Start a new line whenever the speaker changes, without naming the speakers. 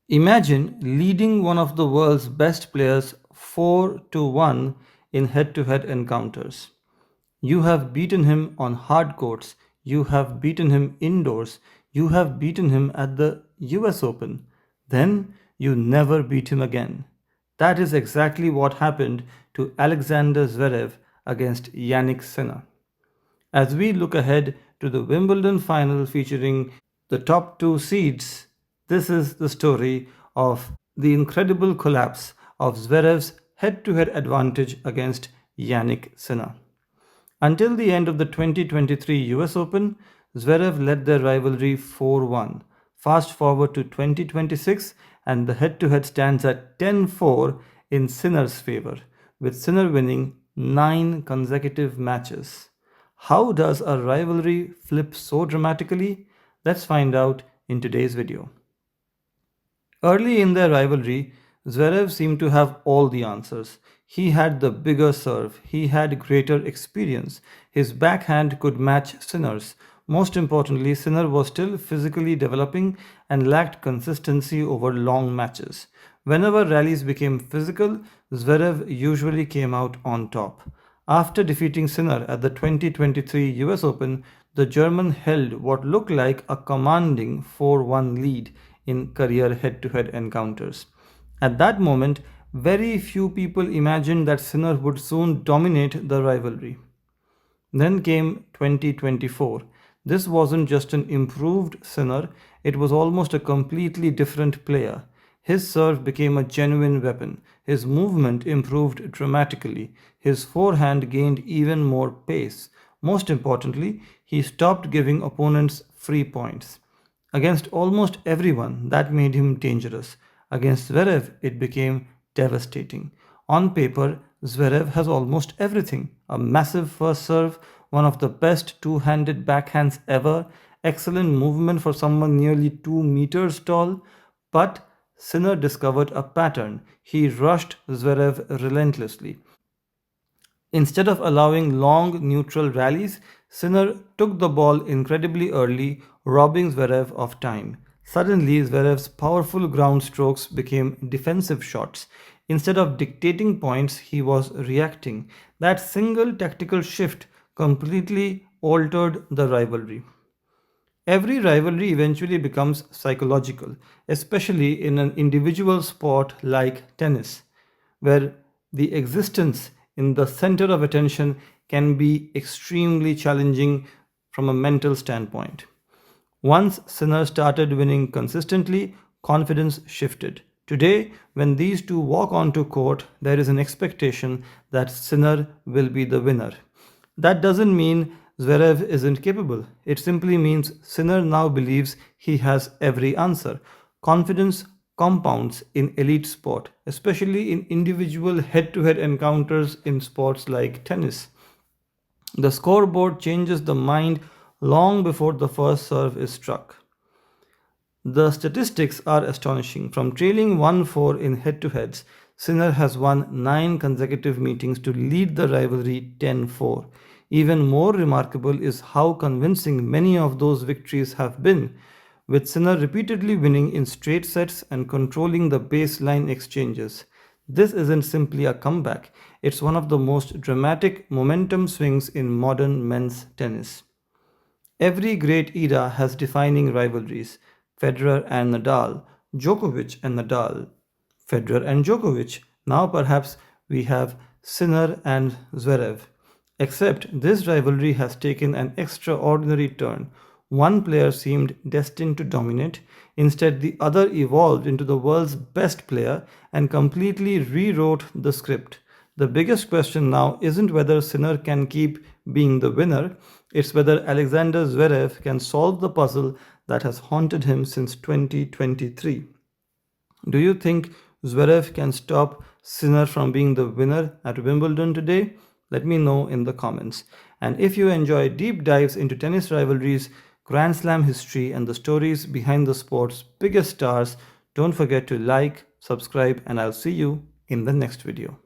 Imagine leading one of the world's best players 4 to 1 in head to head encounters. You have beaten him on hard courts, you have beaten him indoors, you have beaten him at the US Open. Then you never beat him again. That is exactly what happened to Alexander Zverev against Jannik Sinner. As we look ahead to the Wimbledon final featuring the top two seeds, this is the story of the incredible collapse of Zverev's head to head advantage against Jannik Sinner. Until the end of the 2023 US Open, Zverev led their rivalry 4-1. Fast forward to 2026 and the head to head stands at 10-4 in Sinner's favor, with Sinner winning 9 consecutive matches. How does a rivalry flip so dramatically? Let's find out in today's video. Early in their rivalry, Zverev seemed to have all the answers. He had the bigger serve, he had greater experience, his backhand could match Sinner's. Most importantly, Sinner was still physically developing and lacked consistency over long matches. Whenever rallies became physical, Zverev usually came out on top. After defeating Sinner at the 2023 US Open, the German held what looked like a commanding 4-1 lead in career head to head encounters. At that moment, very few people imagined that Sinner would soon dominate the rivalry. Then came 2024. This wasn't just an improved Sinner, it was almost a completely different player. His serve became a genuine weapon. His movement improved dramatically. His forehand gained even more pace. Most importantly, he stopped giving opponents free points. Against almost everyone, that made him dangerous. Against Zverev, it became devastating. On paper, Zverev has almost everything: a massive first serve, one of the best two handed backhands ever, excellent movement for someone nearly 2 meters tall. But Sinner discovered a pattern. He rushed Zverev relentlessly. Instead of allowing long neutral rallies, Sinner took the ball incredibly early, robbing Zverev of time. Suddenly, Zverev's powerful ground strokes became defensive shots. Instead of dictating points, he was reacting. That single tactical shift completely altered the rivalry. Every rivalry eventually becomes psychological, especially in an individual sport like tennis, where the existence in the center of attention can be extremely challenging from a mental standpoint. Once Sinner started winning consistently, confidence shifted. Today, when these two walk onto court, there is an expectation that Sinner will be the winner. That doesn't mean Zverev isn't capable. It simply means Sinner now believes he has every answer. Confidence compounds in elite sport, especially in individual head to head encounters in sports like tennis. The scoreboard changes the mind long before the first serve is struck. The statistics are astonishing. From trailing 1-4 in head to heads, Sinner has won 9 consecutive meetings to lead the rivalry 10-4. Even more remarkable is how convincing many of those victories have been, with Sinner repeatedly winning in straight sets and controlling the baseline exchanges. This isn't simply a comeback, it's one of the most dramatic momentum swings in modern men's tennis. Every great era has defining rivalries: Federer and Nadal, Djokovic and Nadal, Federer and Djokovic. Now perhaps we have Sinner and Zverev. Except this rivalry has taken an extraordinary turn. One player seemed destined to dominate. Instead, the other evolved into the world's best player and completely rewrote the script. The biggest question now isn't whether Sinner can keep being the winner, it's whether Alexander Zverev can solve the puzzle that has haunted him since 2023. Do you think Zverev can stop Sinner from being the winner at Wimbledon today? Let me know in the comments. And if you enjoy deep dives into tennis rivalries, Grand Slam history, and the stories behind the sport's biggest stars, don't forget to like, subscribe, and I'll see you in the next video.